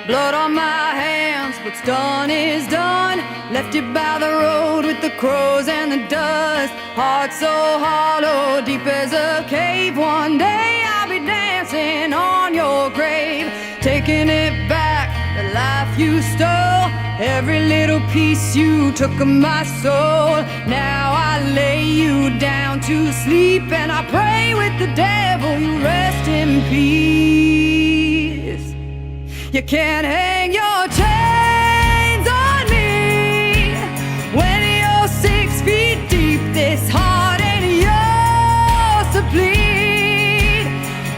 Blood on my hands, what's done is done. Left you by the road with the crows and the dust. Heart so hollow, deep as a cave. One day I'll be dancing on your grave, taking it back, the life you stole. Every little piece you took of my soul. Now I lay you down to sleep, and I pray with the devil you rest in peace. You can't hang your chains on me when you're 6 feet deep. This heart ain't yours to bleed.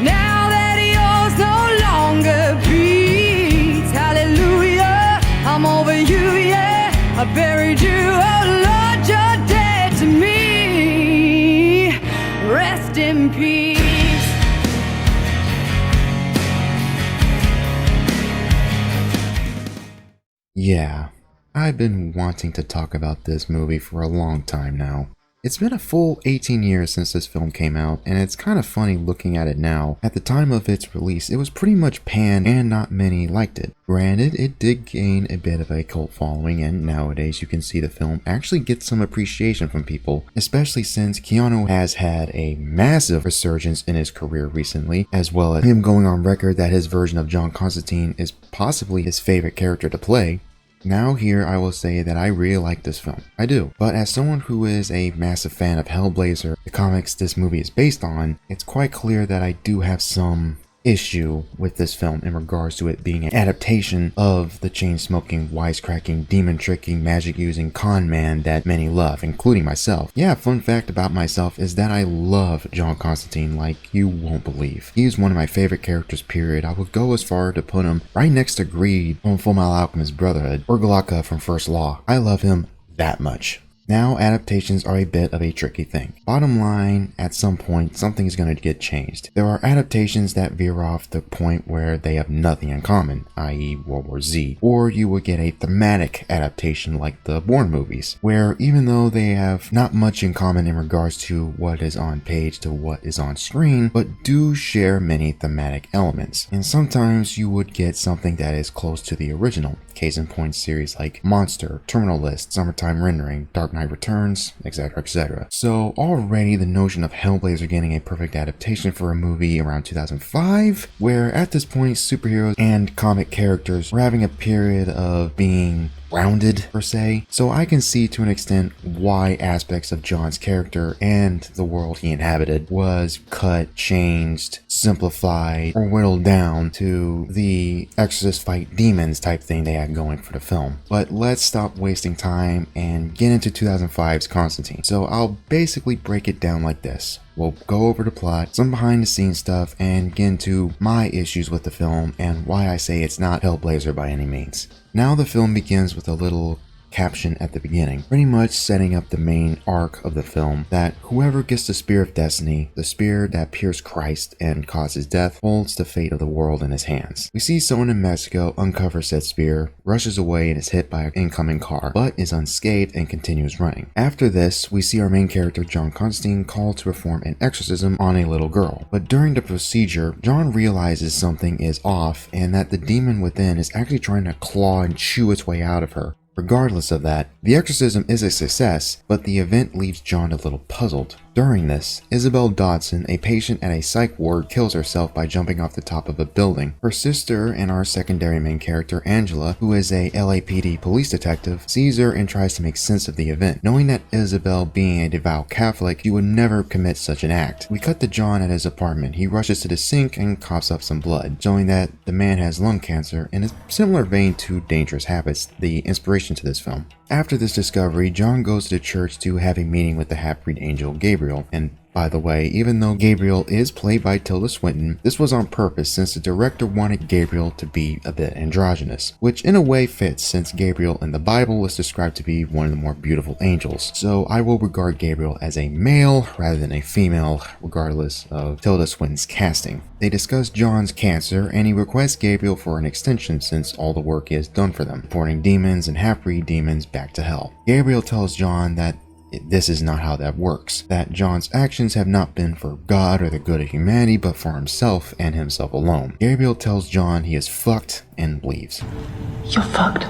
Now that yours no longer beats. Hallelujah, I'm over you, yeah. I buried you, oh Lord, you're dead to me. Rest in peace. Yeah, I've been wanting to talk about this movie for a long time now. It's been a full 18 years since this film came out, and it's kind of funny looking at it now. At the time of its release, it was pretty much panned and not many liked it. Granted, it did gain a bit of a cult following, and nowadays you can see the film actually get some appreciation from people, especially since Keanu has had a massive resurgence in his career recently, as well as him going on record that his version of John Constantine is possibly his favorite character to play. Now here I will say that I really like this film. I do. But as someone who is a massive fan of Hellblazer, the comics this movie is based on, it's quite clear that I do have some issue with this film in regards to it being an adaptation of the chain-smoking, wisecracking, demon-tricking, magic-using con man that many love, including myself. Yeah, fun fact about myself is that I love John Constantine like you won't believe. He is one of my favorite characters, period. I would go as far to put him right next to Greed from Fullmetal Alchemist Brotherhood, or Galaka from First Law. I love him that much. Now, adaptations are a bit of a tricky thing. Bottom line, at some point, something's going to get changed. There are adaptations that veer off the point where they have nothing in common, i.e. World War Z. Or you would get a thematic adaptation like the Bourne movies, where even though they have not much in common in regards to what is on page to what is on screen, but do share many thematic elements. And sometimes you would get something that is close to the original. Case in point series like Monster, Terminal List, Summertime Rendering, Dark Knight Returns, etc, etc. So already the notion of Hellblazer getting a perfect adaptation for a movie around 2005, where at this point superheroes and comic characters were having a period of being rounded per se, so I can see to an extent why aspects of John's character and the world he inhabited was cut, changed, simplified, or whittled down to the exorcist fight demons type thing they had going for the film. But let's stop wasting time and get into 2005's Constantine. So I'll basically break it down like this. We'll go over the plot, some behind the scenes stuff, and get into my issues with the film and why I say it's not Hellblazer by any means. Now the film begins with a little caption at the beginning, pretty much setting up the main arc of the film, that whoever gets the Spear of Destiny, the spear that pierced Christ and causes death, holds the fate of the world in his hands. We see someone in Mexico uncover said spear, rushes away and is hit by an incoming car, but is unscathed and continues running. After this, we see our main character John Constantine called to perform an exorcism on a little girl. But during the procedure, John realizes something is off and that the demon within is actually trying to claw and chew its way out of her. Regardless of that, the exorcism is a success, but the event leaves John a little puzzled. During this, Isabel Dodson, a patient at a psych ward, kills herself by jumping off the top of a building. Her sister and our secondary main character, Angela, who is a LAPD police detective, sees her and tries to make sense of the event. Knowing that Isabel, being a devout Catholic, she would never commit such an act. We cut to John at his apartment. He rushes to the sink and coughs up some blood, showing that the man has lung cancer, in a similar vein to Dangerous Habits, the inspiration to this film. After this discovery, John goes to the church to have a meeting with the half-breed angel Gabriel, and by the way, even though Gabriel is played by Tilda Swinton, this was on purpose since the director wanted Gabriel to be a bit androgynous, which in a way fits since Gabriel in the Bible is described to be one of the more beautiful angels. So I will regard Gabriel as a male rather than a female, regardless of Tilda Swinton's casting. They discuss John's cancer and he requests Gabriel for an extension since all the work is done for them, reporting demons and half-breed demons back to hell. Gabriel tells John that this is not how that works. That John's actions have not been for God or the good of humanity, but for himself and himself alone. Gabriel tells John he is fucked and leaves. You're fucked.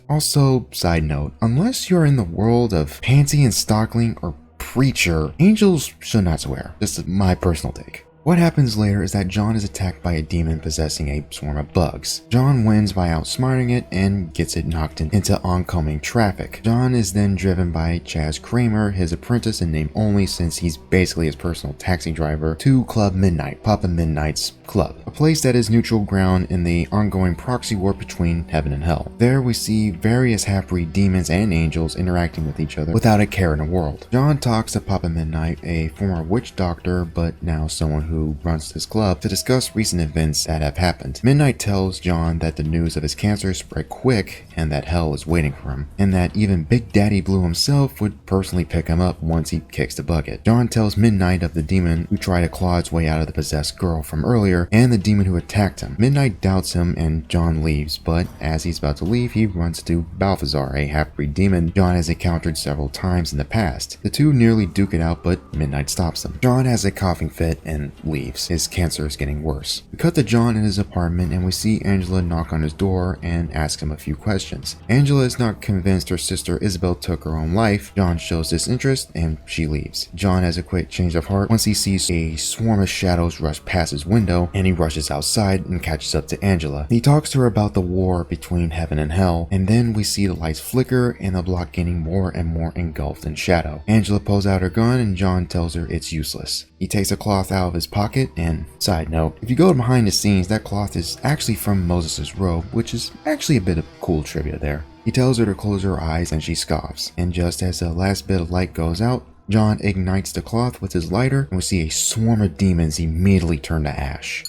Also, side note, unless you're in the world of Pansy and Stockling or Preacher, angels should not swear. This is my personal take. What happens later is that John is attacked by a demon possessing a swarm of bugs. John wins by outsmarting it and gets it knocked into oncoming traffic. John is then driven by Chaz Kramer, his apprentice in name only since he's basically his personal taxi driver, to Club Midnight, Papa Midnight's club, a place that is neutral ground in the ongoing proxy war between heaven and hell. There we see various half-breed demons and angels interacting with each other without a care in the world. John talks to Papa Midnight, a former witch doctor but now someone who runs this club, to discuss recent events that have happened. Midnight tells John that the news of his cancer spread quick and that hell is waiting for him, and that even Big Daddy Blue himself would personally pick him up once he kicks the bucket. John tells Midnight of the demon who tried to claw its way out of the possessed girl from earlier and the demon who attacked him. Midnight doubts him and John leaves, but as he's about to leave, he runs to Balthazar, a half-breed demon John has encountered several times in the past. The two nearly duke it out, but Midnight stops them. John has a coughing fit and leaves. His cancer is getting worse. We cut to John in his apartment and we see Angela knock on his door and ask him a few questions. Angela is not convinced her sister Isabel took her own life. John shows disinterest and she leaves. John has a quick change of heart once he sees a swarm of shadows rush past his window, and he rushes outside and catches up to Angela. He talks to her about the war between heaven and hell, and then we see the lights flicker and the block getting more and more engulfed in shadow. Angela pulls out her gun and John tells her it's useless. He takes a cloth out of his pocket, and side note, if you go behind the scenes, that cloth is actually from Moses' robe, which is actually a bit of cool trivia there. He tells her to close her eyes and she scoffs, and just as the last bit of light goes out, John ignites the cloth with his lighter and we see a swarm of demons immediately turn to ash.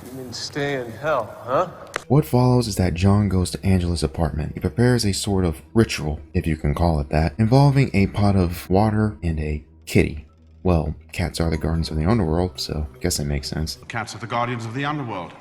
You mean stay in hell, huh? What follows is that John goes to Angela's apartment. He prepares a sort of ritual, if you can call it that, involving a pot of water and a kitty. Well, cats are the guardians of the underworld, so I guess that makes sense. Cats are the guardians of the underworld.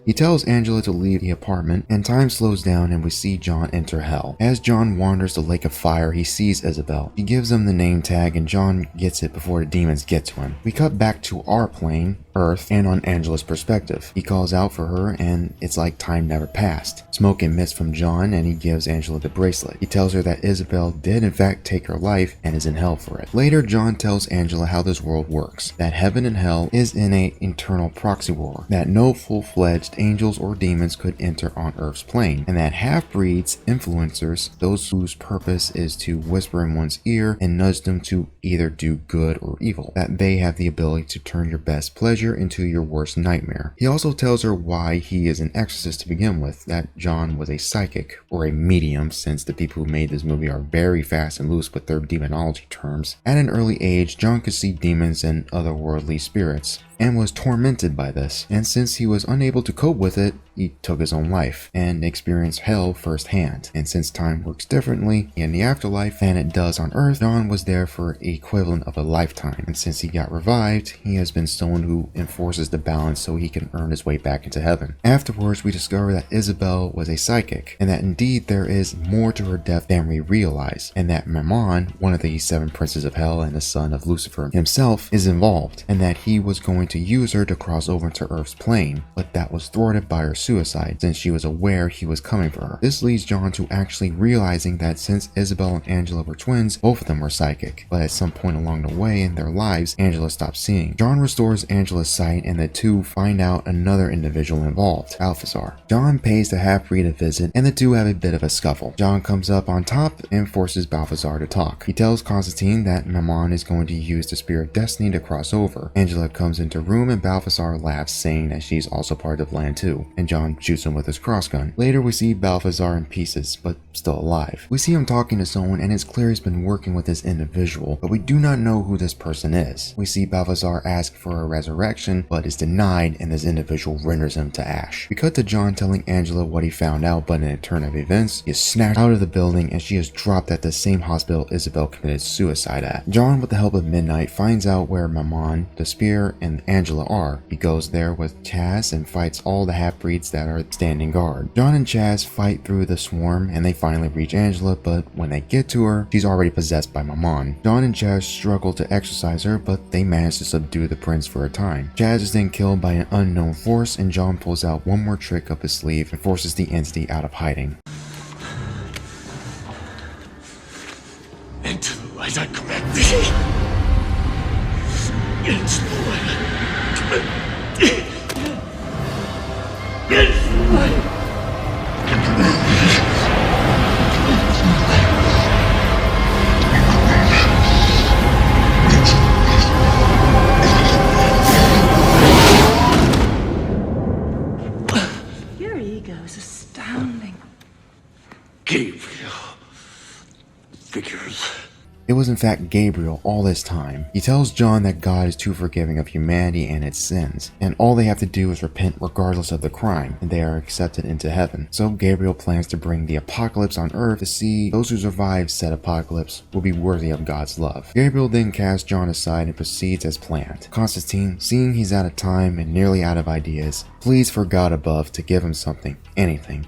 He tells Angela to leave the apartment, and time slows down and we see John enter hell. As John wanders the lake of fire, he sees Isabel. He gives him the name tag and John gets it before the demons get to him. We cut back to our plane, Earth, and on Angela's perspective. He calls out for her and it's like time never passed. Smoke emits from John and he gives Angela the bracelet. He tells her that Isabel did in fact take her life and is in hell for it. Later, John tells Angela how this world works, that heaven and hell is in an internal proxy war, that no full-fledged angels or demons could enter on Earth's plane, and that half-breeds, influencers, those whose purpose is to whisper in one's ear and nudge them to either do good or evil, that they have the ability to turn your best pleasure into your worst nightmare. He also tells her why he is an exorcist to begin with, that John was a psychic, or a medium, since the people who made this movie are very fast and loose with their demonology terms. At an early age, John could see demons and otherworldly spirits, and was tormented by this, and since he was unable to cope with it, he took his own life and experienced hell firsthand. And since time works differently in the afterlife than it does on Earth, John was there for the equivalent of a lifetime, and since he got revived, he has been someone who enforces the balance so he can earn his way back into heaven. Afterwards, we discover that Isabel was a psychic, and that indeed there is more to her death than we realize, and that Mammon, one of the 7 princes of hell and the son of Lucifer himself, is involved, and that he was going to use her to cross over to Earth's plane, but that was thwarted by her suicide since she was aware he was coming for her. This leads John to actually realizing that since Isabel and Angela were twins, both of them were psychic, but at some point along the way in their lives, Angela stopped seeing. John restores Angela's sight and the two find out another individual involved, Balthazar. John pays the half-breed a visit and the two have a bit of a scuffle. John comes up on top and forces Balthazar to talk. He tells Constantine that Mammon is going to use the Spear of Destiny to cross over. Angela comes into the room and Balthazar laughs, saying that she's also part of Land 2, and John shoots him with his crossgun. Later we see Balthazar in pieces, but still alive. We see him talking to someone, and it's clear he's been working with this individual, but we do not know who this person is. We see Balthazar ask for a resurrection, but is denied, and this individual renders him to ash. We cut to John telling Angela what he found out, but in a turn of events, he is snatched out of the building and she is dropped at the same hospital Isabel committed suicide at. John, with the help of Midnight, finds out where Maman, the Spear, and Angela are. He goes there with Chaz and fights all the half-breeds that are standing guard. John and Chaz fight through the swarm and they finally reach Angela, but when they get to her, she's already possessed by Maman. John and Chaz struggle to exorcise her, but they manage to subdue the prince for a time. Chaz is then killed by an unknown force, and John pulls out one more trick up his sleeve and forces the entity out of hiding. Into the light I command thee. Into the light I command thee. Into the light. Your ego is astounding. Gabriel. Figures. It was in fact Gabriel all this time. He tells John that God is too forgiving of humanity and its sins, and all they have to do is repent regardless of the crime, and they are accepted into heaven. So Gabriel plans to bring the apocalypse on earth to see those who survive said apocalypse will be worthy of God's love. Gabriel then casts John aside and proceeds as planned. Constantine, seeing he's out of time and nearly out of ideas, pleads for God above to give him something, anything,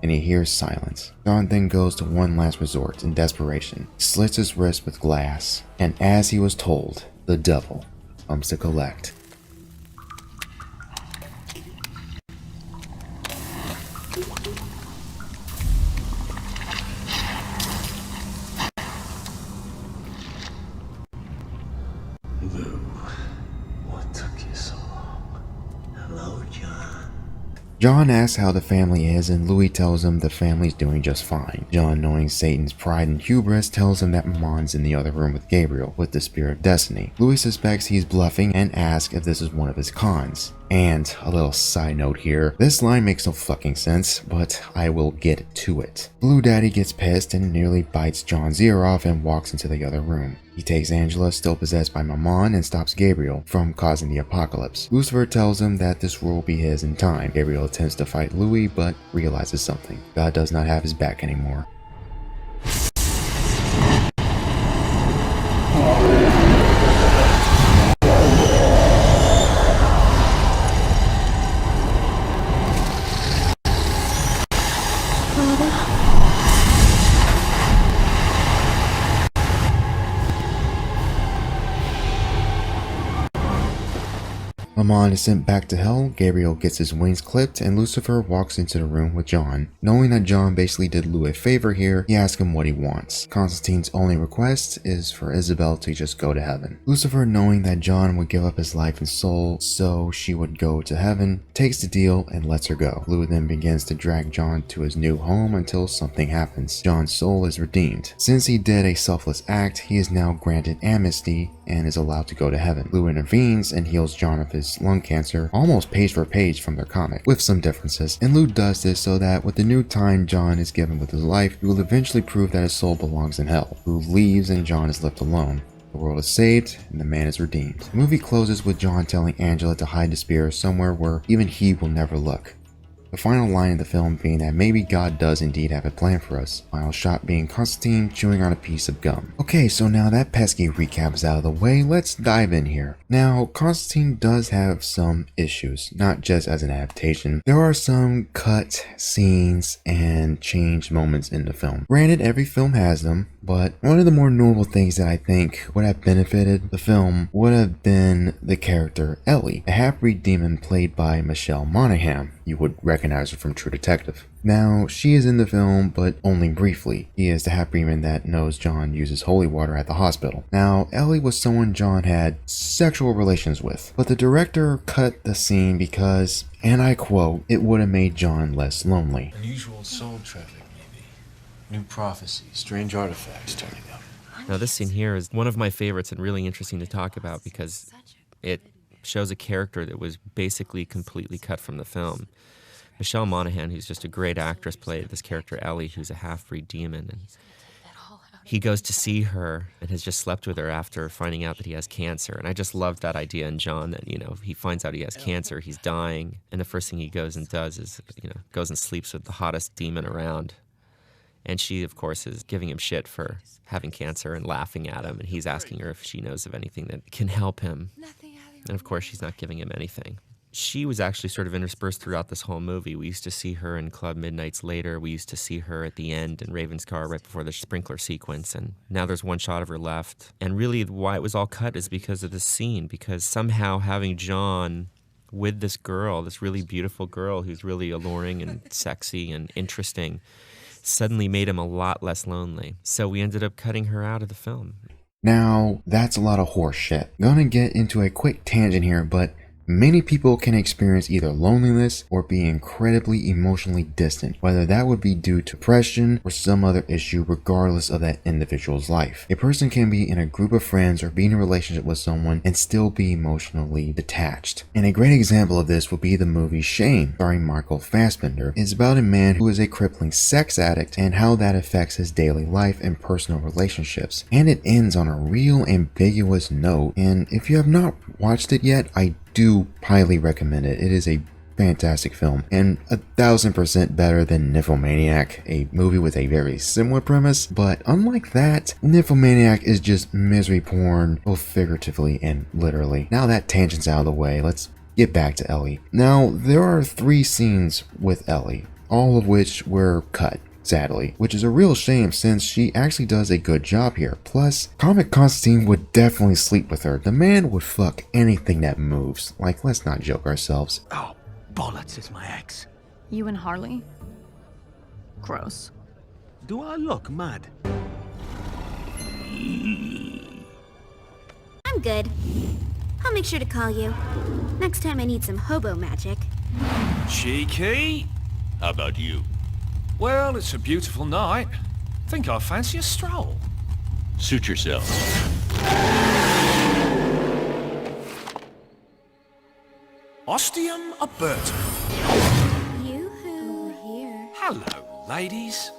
and he hears silence. John then goes to one last resort in desperation, slits his wrist with glass, and as he was told, the devil comes to collect. Lou, what took you so long? Hello, John. John asks how the family is, and Louis tells him the family's doing just fine. John, knowing Satan's pride and hubris, tells him that Mamon's in the other room with Gabriel, with the Spear of Destiny. Louis suspects he's bluffing and asks if this is one of his cons. And a little side note here, this line makes no fucking sense, but I will get to it. Blue Daddy gets pissed and nearly bites John's ear off and walks into the other room. He takes Angela, still possessed by Maman, and stops Gabriel from causing the apocalypse. Lucifer tells him that this will be his in time. Gabriel attempts to fight Louis, but realizes something. God does not have his back anymore. Maman is sent back to hell, Gabriel gets his wings clipped, and Lucifer walks into the room with John. Knowing that John basically did Lou a favor here, he asks him what he wants. Constantine's only request is for Isabel to just go to heaven. Lucifer, knowing that John would give up his life and soul so she would go to heaven, takes the deal and lets her go. Lou then begins to drag John to his new home until something happens. John's soul is redeemed. Since he did a selfless act, he is now granted amnesty and is allowed to go to heaven. Lou intervenes and heals John of his lung cancer almost page for page from their comic, with some differences. And Lou does this so that with the new time John is given with his life, he will eventually prove that his soul belongs in hell. Lou leaves and John is left alone. The world is saved and the man is redeemed. The movie closes with John telling Angela to hide the spear somewhere where even he will never look. The final line of the film being that maybe God does indeed have a plan for us. Final shot being Constantine chewing on a piece of gum. Okay, so now that pesky recap is out of the way, let's dive in here. Now, Constantine does have some issues, not just as an adaptation. There are some cut scenes and changed moments in the film. Granted, every film has them, but one of the more notable things that I think would have benefited the film would have been the character Ellie, a half-breed demon played by Michelle Monaghan. You would recognize her from True Detective. Now, she is in the film, but only briefly. He is the half-breedman that knows John uses holy water at the hospital. Now, Ellie was someone John had sexual relations with, but the director cut the scene because, and I quote, it would have made John less lonely. Unusual soul traffic, maybe. New prophecies, strange artifacts turning up. Now this scene here is one of my favorites and really interesting to talk about because it shows a character that was basically completely cut from the film. Michelle Monaghan, who's just a great actress, played this character Ellie, who's a half-breed demon. And he goes to see her and has just slept with her after finding out that he has cancer. And I just loved that idea in John that, he finds out he has cancer, he's dying, and the first thing he goes and does is, goes and sleeps with the hottest demon around. And she, of course, is giving him shit for having cancer and laughing at him, and he's asking her if she knows of anything that can help him. And of course, she's not giving him anything. She was actually sort of interspersed throughout this whole movie. We used to see her in Club Midnights later. We used to see her at the end in Raven's car right before the sprinkler sequence. And now there's one shot of her left. And really why it was all cut is because of this scene. Because somehow having John with this girl, this really beautiful girl who's really alluring and sexy and interesting, suddenly made him a lot less lonely. So we ended up cutting her out of the film. Now, that's a lot of horse shit. Gonna get into a quick tangent here, but many people can experience either loneliness or be incredibly emotionally distant, whether that would be due to depression or some other issue regardless of that individual's life. A person can be in a group of friends or be in a relationship with someone and still be emotionally detached. And a great example of this would be the movie Shame, starring Michael Fassbender. It's about a man who is a crippling sex addict and how that affects his daily life and personal relationships. And it ends on a real ambiguous note, and if you have not watched it yet, I do highly recommend it. It is a fantastic film and 1000% better than Nymphomaniac, a movie with a very similar premise, but unlike that, Nymphomaniac is just misery porn, both figuratively and literally. Now that tangent's out of the way, let's get back to Ellie. Now, there are 3 scenes with Ellie, all of which were cut, sadly, which is a real shame since she actually does a good job here. Plus, Comic Constantine would definitely sleep with her. The man would fuck anything that moves. Like, let's not joke ourselves. Oh, bollocks, it's my ex. You and Harley? Gross. Do I look mad? I'm good. I'll make sure to call you. Next time I need some hobo magic. Cheeky? How about you? Well, it's a beautiful night. Think I fancy a stroll. Suit yourself. Ostium abertum. You who here? Hello, ladies.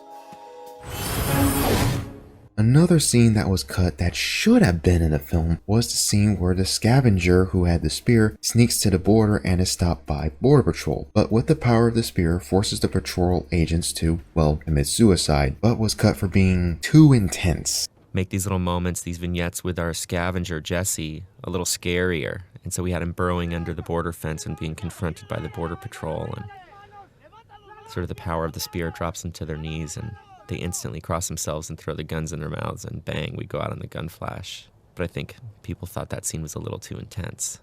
Another scene that was cut that should have been in the film was the scene where the scavenger who had the spear sneaks to the border and is stopped by Border Patrol, but with the power of the spear forces the patrol agents to, well, commit suicide, but was cut for being too intense. Make these little moments, these vignettes with our scavenger, Jesse, a little scarier. And so we had him burrowing under the border fence and being confronted by the Border Patrol, and sort of the power of the spear drops them to their knees, and they instantly cross themselves and throw the guns in their mouths, and bang, we go out on the gun flash. But I think people thought that scene was a little too intense.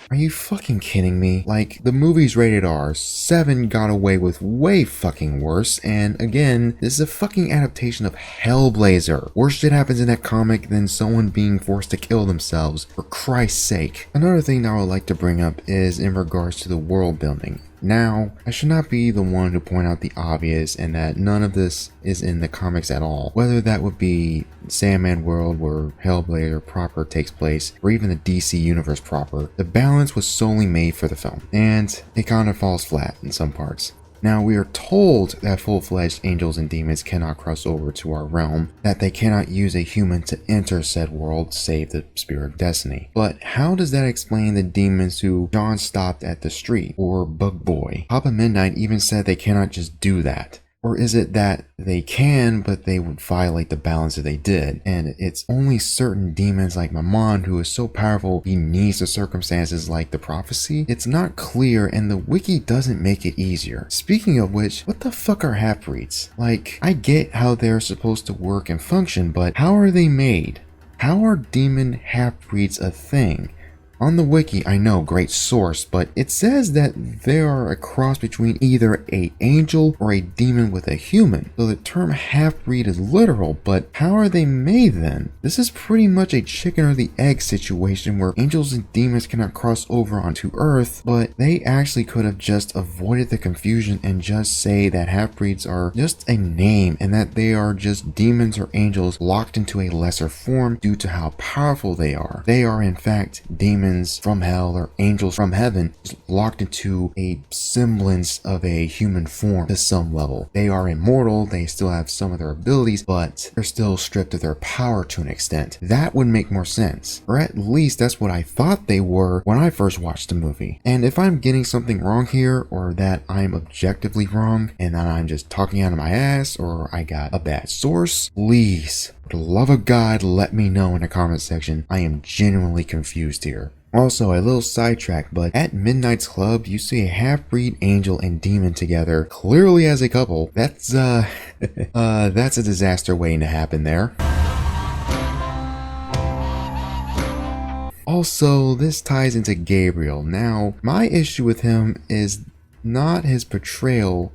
Are you fucking kidding me? Like, the movie's rated R, 7 got away with way fucking worse, and again, this is a fucking adaptation of Hellblazer. Worse shit happens in that comic than someone being forced to kill themselves, for Christ's sake. Another thing that I would like to bring up is in regards to the world building. Now, I should not be the one to point out the obvious and that none of this is in the comics at all. Whether that would be Sandman world where Hellblazer proper takes place, or even the DC universe proper, the balance was solely made for the film, and it kind of falls flat in some parts. Now, we are told that full-fledged angels and demons cannot cross over to our realm, that they cannot use a human to enter said world save the Spirit of Destiny. But how does that explain the demons who John stopped at the street, or Bug Boy? Papa Midnight even said they cannot just do that. Or is it that they can, but they would violate the balance if they did, and it's only certain demons like Mammon who is so powerful he needs the circumstances like the prophecy? It's not clear, and the wiki doesn't make it easier. Speaking of which, what the fuck are half-breeds? Like, I get how they're supposed to work and function, but how are they made? How are demon half-breeds a thing? On the wiki, I know, great source, but it says that they are a cross between either an angel or a demon with a human. So the term half-breed is literal, but how are they made then? This is pretty much a chicken or the egg situation where angels and demons cannot cross over onto Earth, but they actually could have just avoided the confusion and just say that half-breeds are just a name and that they are just demons or angels locked into a lesser form due to how powerful they are. They are in fact demons demons from hell or angels from heaven is locked into a semblance of a human form to some level. They are immortal, they still have some of their abilities, but they're still stripped of their power to an extent. That would make more sense, or at least that's what I thought they were when I first watched the movie. And if I'm getting something wrong here, or that I'm objectively wrong, and that I'm just talking out of my ass, or I got a bad source, please, for the love of God, let me know in the comment section. I am genuinely confused here. Also, a little sidetrack, but at Midnight's Club, you see a half-breed angel and demon together, clearly as a couple. That's, that's a disaster waiting to happen there. Also, this ties into Gabriel. Now, my issue with him is not his portrayal,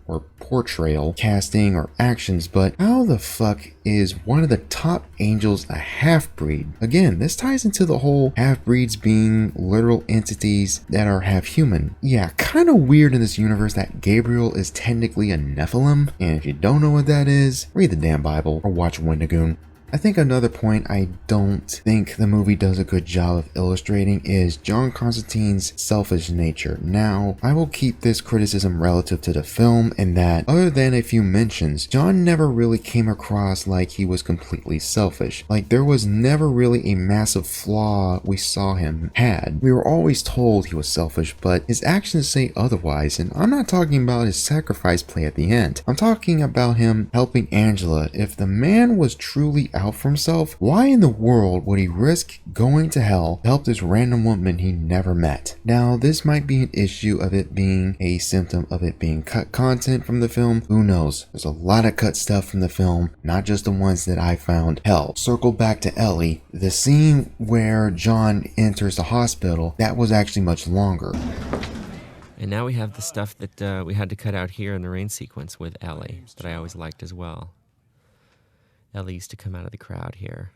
casting, or actions, but how the fuck is one of the top angels a half-breed? Again, this ties into the whole half-breeds being literal entities that are half-human. Yeah, kind of weird in this universe that Gabriel is technically a Nephilim, and if you don't know what that is, read the damn Bible or watch Wendigoon. I think another point I don't think the movie does a good job of illustrating is John Constantine's selfish nature. Now, I will keep this criticism relative to the film in that, other than a few mentions, John never really came across like he was completely selfish. Like, there was never really a massive flaw we saw him had. We were always told he was selfish, but his actions say otherwise, and I'm not talking about his sacrifice play at the end. I'm talking about him helping Angela. If the man was truly out for himself, why in the world would he risk going to hell to help this random woman he never met? Now, this might be an issue of it being a symptom of it being cut content from the film. Who knows? There's a lot of cut stuff from the film, not just the ones that I found. Hell, circle back to Ellie. The scene where John enters the hospital, that was actually much longer. And now we have the stuff that we had to cut out here in the rain sequence with Ellie that I always liked as well. Ellie used to come out of the crowd here.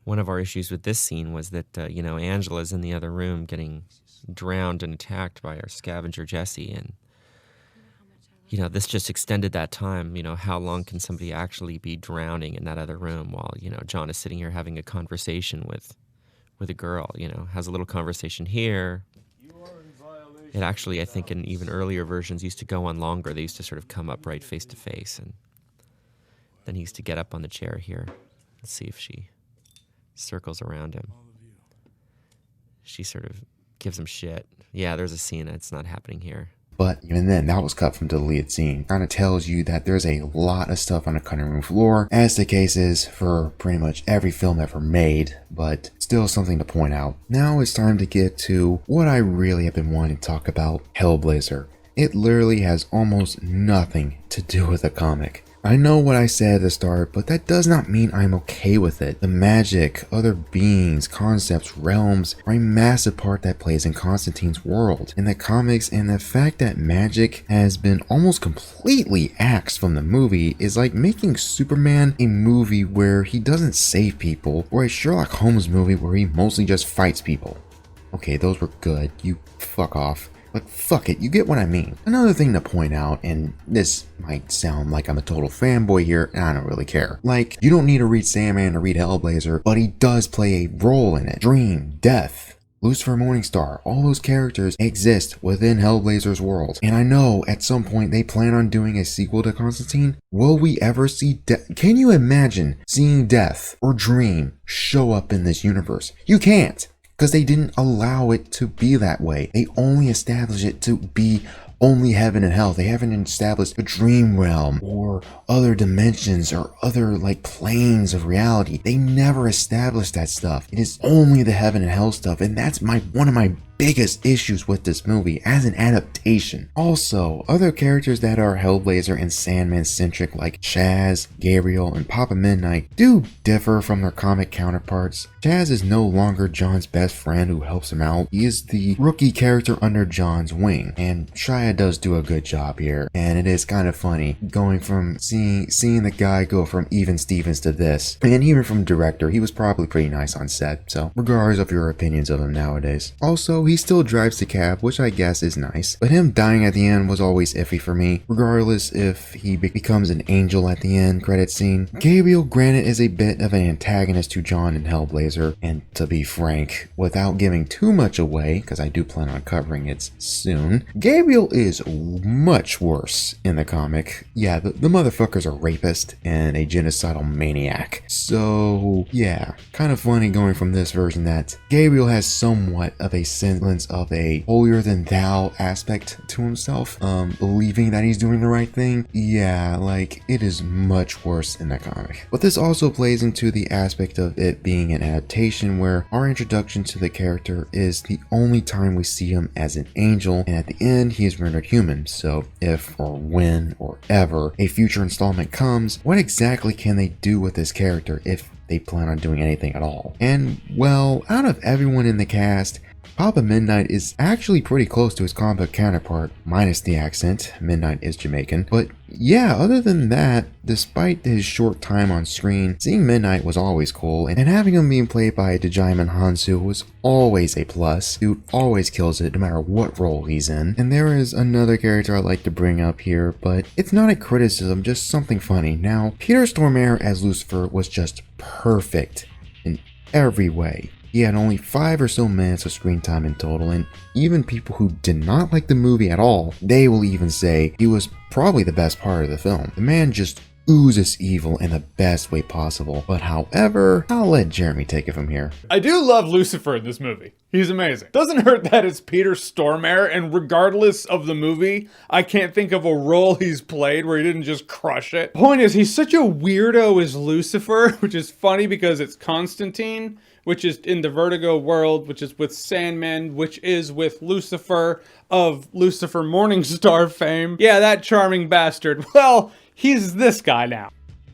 One of our issues with this scene was that, Angela's in the other room getting drowned and attacked by our scavenger Jesse. And, this just extended that time. How long can somebody actually be drowning in that other room while, John is sitting here having a conversation with a girl, has a little conversation here. It actually, I think, in even earlier versions used to go on longer. They used to sort of come up right face to face, and then he used to get up on the chair here. Let's see if she circles around him. She sort of gives him shit. Yeah, there's a scene that's not happening here. But even then, that was cut from the deleted scene. Kind of tells you that there's a lot of stuff on the cutting room floor, as the case is for pretty much every film ever made, but still something to point out. Now it's time to get to what I really have been wanting to talk about, Hellblazer. It literally has almost nothing to do with the comic. I know what I said at the start, but that does not mean I'm okay with it. The magic, other beings, concepts, realms are a massive part that plays in Constantine's world. In the comics, and the fact that magic has been almost completely axed from the movie is like making Superman a movie where he doesn't save people, or a Sherlock Holmes movie where he mostly just fights people. Okay, those were good. You fuck off. But fuck it, you get what I mean. Another thing to point out, and this might sound like I'm a total fanboy here, and I don't really care. Like, you don't need to read Sandman to read Hellblazer, but he does play a role in it. Dream, Death, Lucifer Morningstar, all those characters exist within Hellblazer's world. And I know at some point they plan on doing a sequel to Constantine. Will we ever see Death? Can you imagine seeing Death or Dream show up in this universe? You can't. Because they didn't allow it to be that way. They only established it to be only heaven and hell. They haven't established a dream realm or other dimensions or other planes of reality. They never established that stuff. It is only the heaven and hell stuff, and that's one of my biggest issues with this movie as an adaptation. Also, other characters that are Hellblazer and Sandman centric like Chaz, Gabriel, and Papa Midnight do differ from their comic counterparts. Chaz is no longer John's best friend who helps him out. He is the rookie character under John's wing, and Shia does do a good job here. And it is kind of funny going from seeing the guy go from Even Stevens to this, and even from director, he was probably pretty nice on set. So regardless of your opinions of him nowadays. Also, though he still drives the cab, which I guess is nice. But him dying at the end was always iffy for me, regardless if he becomes an angel at the end credit scene. Gabriel, granted, is a bit of an antagonist to John in Hellblazer, and to be frank, without giving too much away, because I do plan on covering it soon, Gabriel is much worse in the comic. Yeah, the motherfucker's a rapist and a genocidal maniac. So yeah, kind of funny going from this version that Gabriel has somewhat of a semblance of a holier than thou aspect to himself, believing that he's doing the right thing. Yeah, like, it is much worse in the comic. But this also plays into the aspect of it being an adaptation where our introduction to the character is the only time we see him as an angel, and at the end he is rendered human. So if or when or ever a future installment comes, what exactly can they do with this character if they plan on doing anything at all? And well, out of everyone in the cast, Papa Midnight is actually pretty close to his comic book counterpart, minus the accent. Midnight is Jamaican. But yeah, other than that, despite his short time on screen, seeing Midnight was always cool, and having him being played by Djimon Hounsou was always a plus. Dude always kills it no matter what role he's in. And there is another character I'd like to bring up here, but it's not a criticism, just something funny. Now, Peter Stormare as Lucifer was just perfect in every way. He had only 5 or so minutes of screen time in total, and even people who did not like the movie at all, they will even say he was probably the best part of the film. The man just oozes evil in the best way possible. But however, I'll let Jeremy take it from here. I do love Lucifer in this movie. He's amazing. Doesn't hurt that it's Peter Stormare, and regardless of the movie, I can't think of a role he's played where he didn't just crush it. Point is, he's such a weirdo as Lucifer, which is funny because it's Constantine, which is in the Vertigo world, which is with Sandman, which is with Lucifer of Lucifer Morningstar fame. Yeah, that charming bastard. Well, he's this guy now.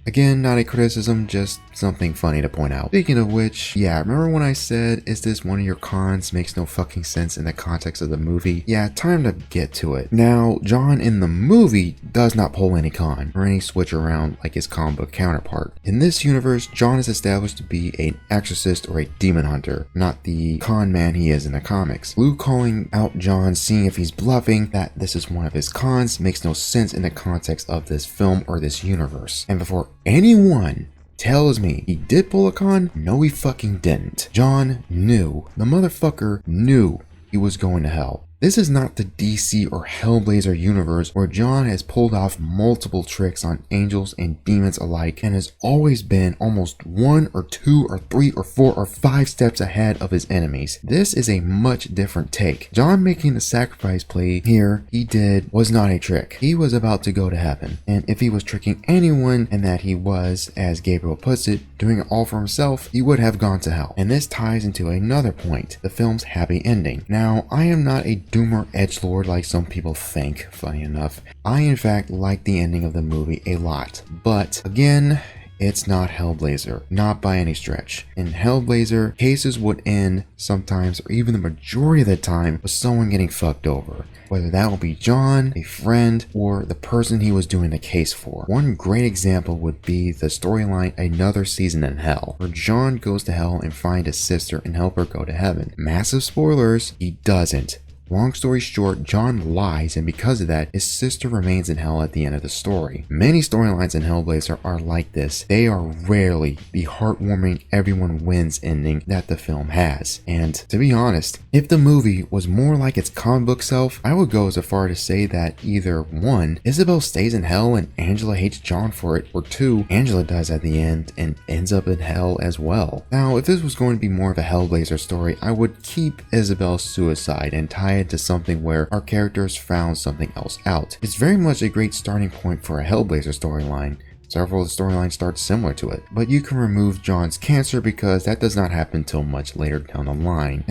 Again, not a criticism, just something funny to point out. Speaking of which, yeah, remember when I said, is this one of your cons? Makes no fucking sense in the context of the movie. Yeah, time to get to it. Now, John in the movie does not pull any con or any switch around like his comic book counterpart. In this universe, John is established to be an exorcist or a demon hunter, not the con man he is in the comics. Lou calling out John, seeing if he's bluffing that this is one of his cons, makes no sense in the context of this film or this universe. And before anyone tells me he did pull a con, no he fucking didn't. John knew. The motherfucker knew he was going to hell. This is not the DC or Hellblazer universe where John has pulled off multiple tricks on angels and demons alike and has always been almost 1 or 2 or 3 or 4 or 5 steps ahead of his enemies. This is a much different take. John making the sacrifice play here he did was not a trick. He was about to go to heaven, and if he was tricking anyone, and that he was, as Gabriel puts it, doing it all for himself, he would have gone to hell. And this ties into another point, the film's happy ending. Now, I am not a doomer edgelord like some people think, funny enough. I in fact like the ending of the movie a lot, but again, it's not Hellblazer, not by any stretch. In Hellblazer, cases would end sometimes, or even the majority of the time, with someone getting fucked over. Whether that will be John, a friend, or the person he was doing the case for. One great example would be the storyline Another Season in Hell, where John goes to hell and finds his sister and help her go to heaven. Massive spoilers, he doesn't. Long story short, John lies, and because of that, his sister remains in hell at the end of the story. Many storylines in Hellblazer are like this. They are rarely the heartwarming everyone wins ending that the film has. And to be honest, if the movie was more like its comic book self, I would go as far to say that either 1, Isabel stays in hell and Angela hates John for it, or 2, Angela dies at the end and ends up in hell as well. Now, if this was going to be more of a Hellblazer story, I would keep Isabel's suicide and tie to something where our characters found something else out. It's very much a great starting point for a Hellblazer storyline. Several of the storylines start similar to it, but you can remove John's cancer because that does not happen until much later down the line,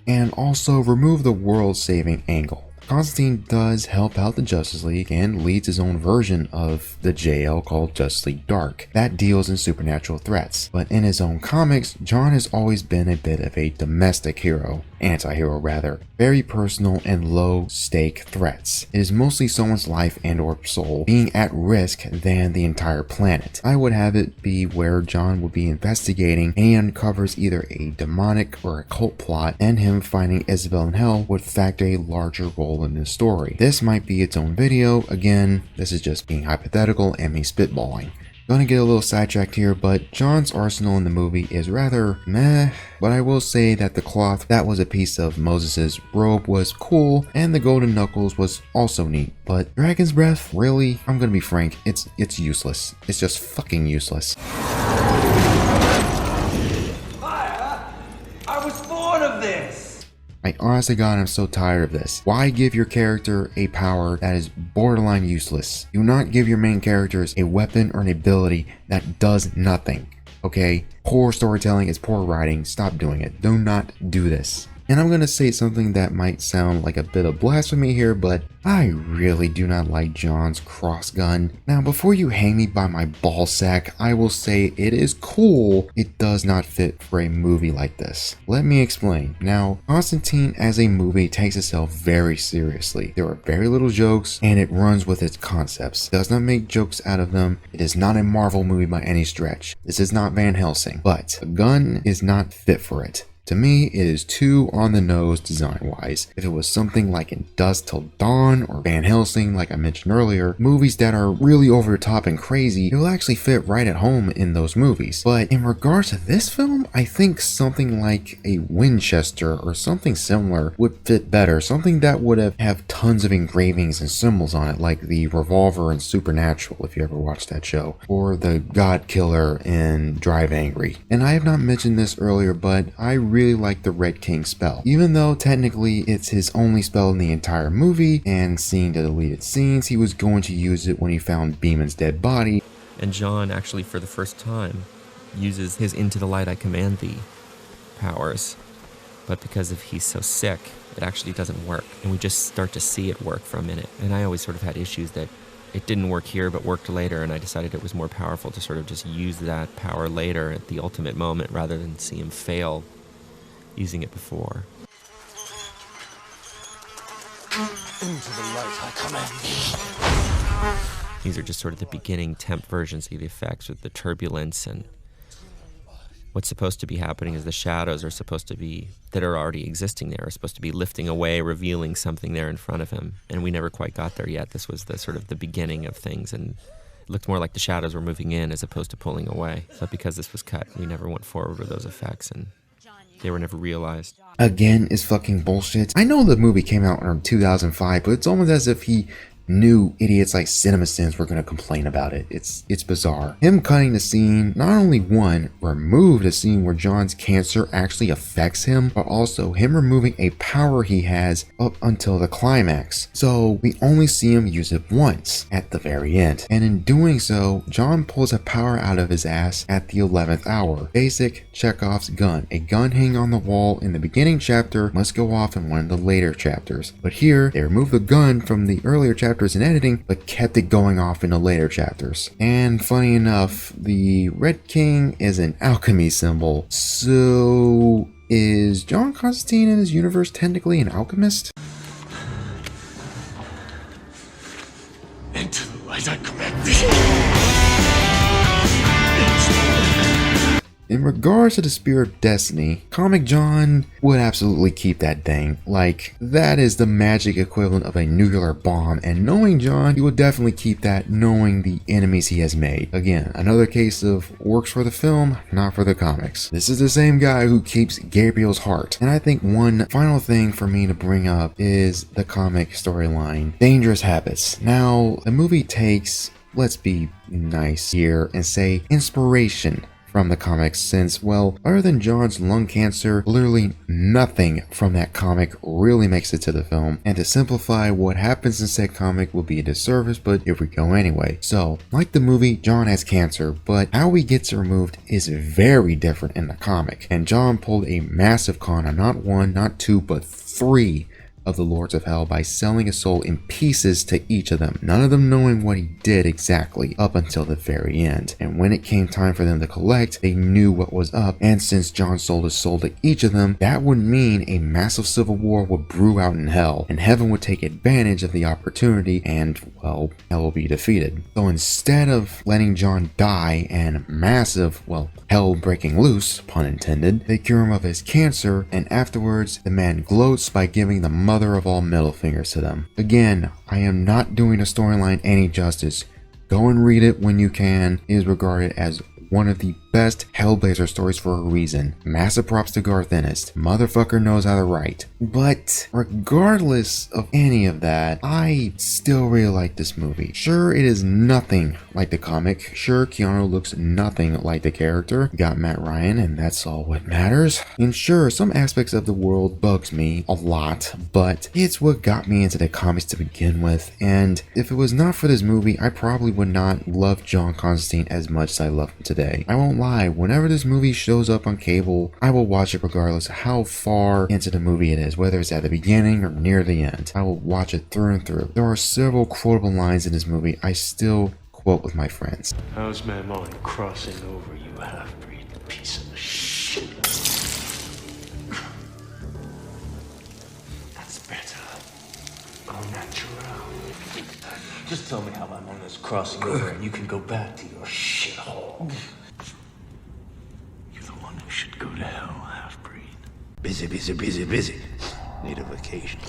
and also remove the world-saving angle. Constantine does help out the Justice League and leads his own version of the JL called Justice League Dark that deals in supernatural threats. But in his own comics, John has always been a bit of a domestic hero, anti-hero rather, very personal and low stake threats. It is mostly someone's life and or soul being at risk than the entire planet. I would have it be where John would be investigating and he uncovers either a demonic or a cult plot, and him finding Isabel in hell would factor a larger role in the story. This might be its own video. Again, this is just being hypothetical and me spitballing. Gonna get a little sidetracked here, but John's arsenal in the movie is rather meh, but I will say that the cloth that was a piece of Moses' robe was cool, and the golden knuckles was also neat, but Dragon's Breath, really? I'm gonna be frank, it's useless. It's just fucking useless. I was born of this! I honestly God, I'm so tired of this. Why give your character a power that is borderline useless? Do not give your main characters a weapon or an ability that does nothing, okay? Poor storytelling is poor writing. Stop doing it. Do not do this. And I'm gonna say something that might sound like a bit of blasphemy here, but I really do not like John's cross gun. Now, before you hang me by my ball sack, I will say it is cool. It does not fit for a movie like this. Let me explain. Now, Constantine as a movie takes itself very seriously. There are very little jokes, and it runs with its concepts. It does not make jokes out of them. It is not a Marvel movie by any stretch. This is not Van Helsing, but the gun is not fit for it. To me, it is too on the nose design-wise. If it was something like In Dusk Till Dawn or Van Helsing, like I mentioned earlier, movies that are really over the top and crazy, it will actually fit right at home in those movies. But in regards to this film, I think something like a Winchester or something similar would fit better. Something that would have tons of engravings and symbols on it, like the revolver in Supernatural, if you ever watched that show, or the God Killer in Drive Angry. And I have not mentioned this earlier, but I really like the Red King spell. Even though technically it's his only spell in the entire movie, and seeing the deleted scenes, he was going to use it when he found Beeman's dead body. And John actually, for the first time, uses his Into the Light I Command Thee powers. But because he's so sick, it actually doesn't work. And we just start to see it work for a minute. And I always sort of had issues that it didn't work here, but worked later, and I decided it was more powerful to sort of just use that power later at the ultimate moment rather than see him fail using it before. Into the light I command thee. These are just sort of the beginning temp versions of the effects with the turbulence, and what's supposed to be happening is the shadows are supposed to be, that are already existing there, are supposed to be lifting away, revealing something there in front of him, and we never quite got there yet. This was the sort of the beginning of things, and it looked more like the shadows were moving in as opposed to pulling away. But because this was cut, we never went forward with those effects, and they were never realized. Again, is fucking bullshit. I know the movie came out in 2005, but it's almost as if he knew idiots like CinemaSins were going to complain about it. It's bizarre. Him cutting the scene, not only one, removed a scene where John's cancer actually affects him, but also him removing a power he has up until the climax. So we only see him use it once, at the very end. And in doing so, John pulls a power out of his ass at the 11th hour. Basic Chekhov's gun. A gun hanging on the wall in the beginning chapter must go off in one of the later chapters. But here, they remove the gun from the earlier chapters in editing, but kept it going off in the later chapters. And funny enough, the Red King is an alchemy symbol. So is John Constantine in his universe technically an alchemist? Into the light I command thee. In regards to the Spear of Destiny, Comic John would absolutely keep that thing. Like, that is the magic equivalent of a nuclear bomb, and knowing John, he would definitely keep that, knowing the enemies he has made. Again, another case of works for the film, not for the comics. This is the same guy who keeps Gabriel's heart. And I think one final thing for me to bring up is the comic storyline, Dangerous Habits. Now, the movie takes, let's be nice here and say, inspiration from the comics, since, well, other than John's lung cancer, literally nothing from that comic really makes it to the film. And to simplify, what happens in said comic will be a disservice, but here we go anyway. So, like the movie, John has cancer, but how he gets it removed is very different in the comic. And John pulled a massive con on not one, not two, but three of the Lords of Hell by selling a soul in pieces to each of them, none of them knowing what he did exactly up until the very end. And when it came time for them to collect, they knew what was up, and since John sold his soul to each of them, that would mean a massive civil war would brew out in hell, and heaven would take advantage of the opportunity and, well, hell will be defeated. So instead of letting John die and massive, well, hell breaking loose, pun intended, they cure him of his cancer, and afterwards the man gloats by giving the mother of all middle fingers to them. Again, I am not doing the storyline any justice. Go and read it when you can. It is regarded as one of the best Hellblazer stories for a reason. Massive props to Garth Ennis. Motherfucker knows how to write. But regardless of any of that, I still really like this movie. Sure, it is nothing like the comic. Sure, Keanu looks nothing like the character. Got Matt Ryan, and that's all what matters. And sure, some aspects of the world bugs me a lot, but it's what got me into the comics to begin with. And if it was not for this movie, I probably would not love John Constantine as much as I love him today. I won't lie, whenever this movie shows up on cable, I will watch it regardless of how far into the movie it is, whether it's at the beginning or near the end. I will watch it through and through. There are several quotable lines in this movie I still quote with my friends. How's my mind crossing over, you half-breed piece of shit? That's better. Au natural. Just tell me how my mind is crossing over and you can go back to your shithole. You're the one who should go to hell, half-breed. Busy, busy, busy, busy. Need a vacation.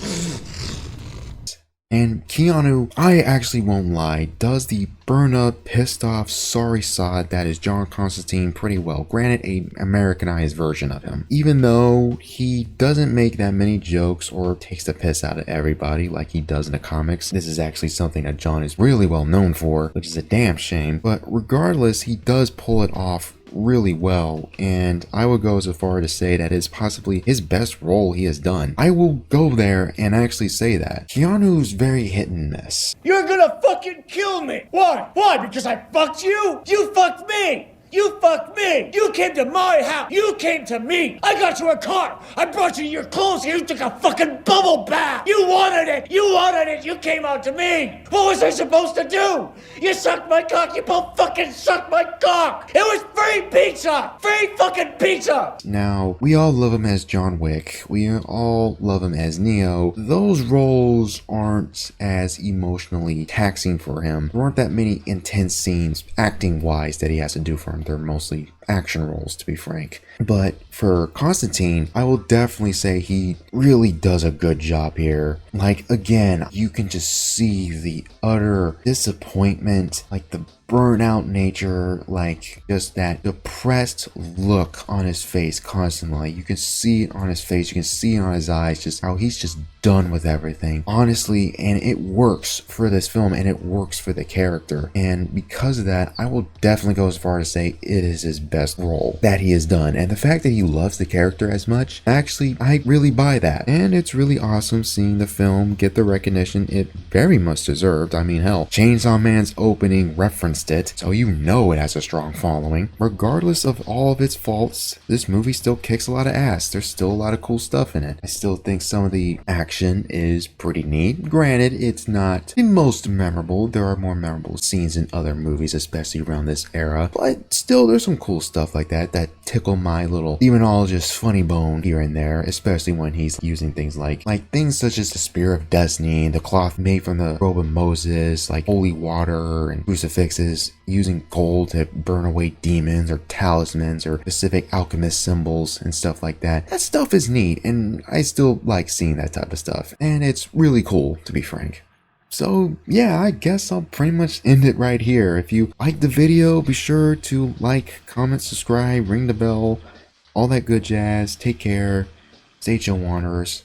And Keanu, I actually won't lie, does the burn up, pissed off, sorry sod that is John Constantine pretty well. Granted, a Americanized version of him. Even though he doesn't make that many jokes or takes the piss out of everybody like he does in the comics. This is actually something that John is really well known for, which is a damn shame. But regardless, he does pull it off really well, and I would go so far to say that it's possibly his best role he has done. I will go there and actually say that. Keanu's very hit and miss. You're gonna fucking kill me! Why? Why? Because I fucked you? You fucked me! You fucked me! You came to my house! You came to me! I got you a car! I brought you your clothes and you took a fucking bubble bath! You wanted it! You wanted it! You came out to me! What was I supposed to do? You sucked my cock! You both fucking sucked my cock! It was free pizza! Free fucking pizza! Now, we all love him as John Wick. We all love him as Neo. Those roles aren't as emotionally taxing for him. There aren't that many intense scenes, acting-wise, that he has to do for him. They're mostly action roles, to be frank. But for Constantine, I will definitely say he really does a good job here. Like, again, you can just see the utter disappointment, like the burnout nature, like just that depressed look on his face constantly. You can see it on his face, you can see it on his eyes, just how he's just done with everything. Honestly, and it works for this film and it works for the character. And because of that, I will definitely go as far as to say it is his best role that he has done. And the fact that he loves the character as much, actually, I really buy that. And it's really awesome seeing the film get the recognition it very much deserved. I mean, hell, Chainsaw Man's opening referenced it, so you know it has a strong following. Regardless of all of its faults, this movie still kicks a lot of ass. There's still a lot of cool stuff in it. I still think some of the action is pretty neat. Granted, it's not the most memorable. There are more memorable scenes in other movies, especially around this era, but still there's some cool stuff like that tickle my little demonologist funny bone here and there, especially when he's using things like things such as the Spear of Destiny, the cloth made from the robe of Moses, like holy water and crucifixes, using gold to burn away demons or talismans or specific alchemist symbols and stuff like that. That stuff is neat, and I still like seeing that type of stuff, and it's really cool, to be frank. So yeah, I guess I'll pretty much end it right here. If you liked the video, be sure to like, comment, subscribe, ring the bell, all that good jazz. Take care. Stay chill, Wanderers.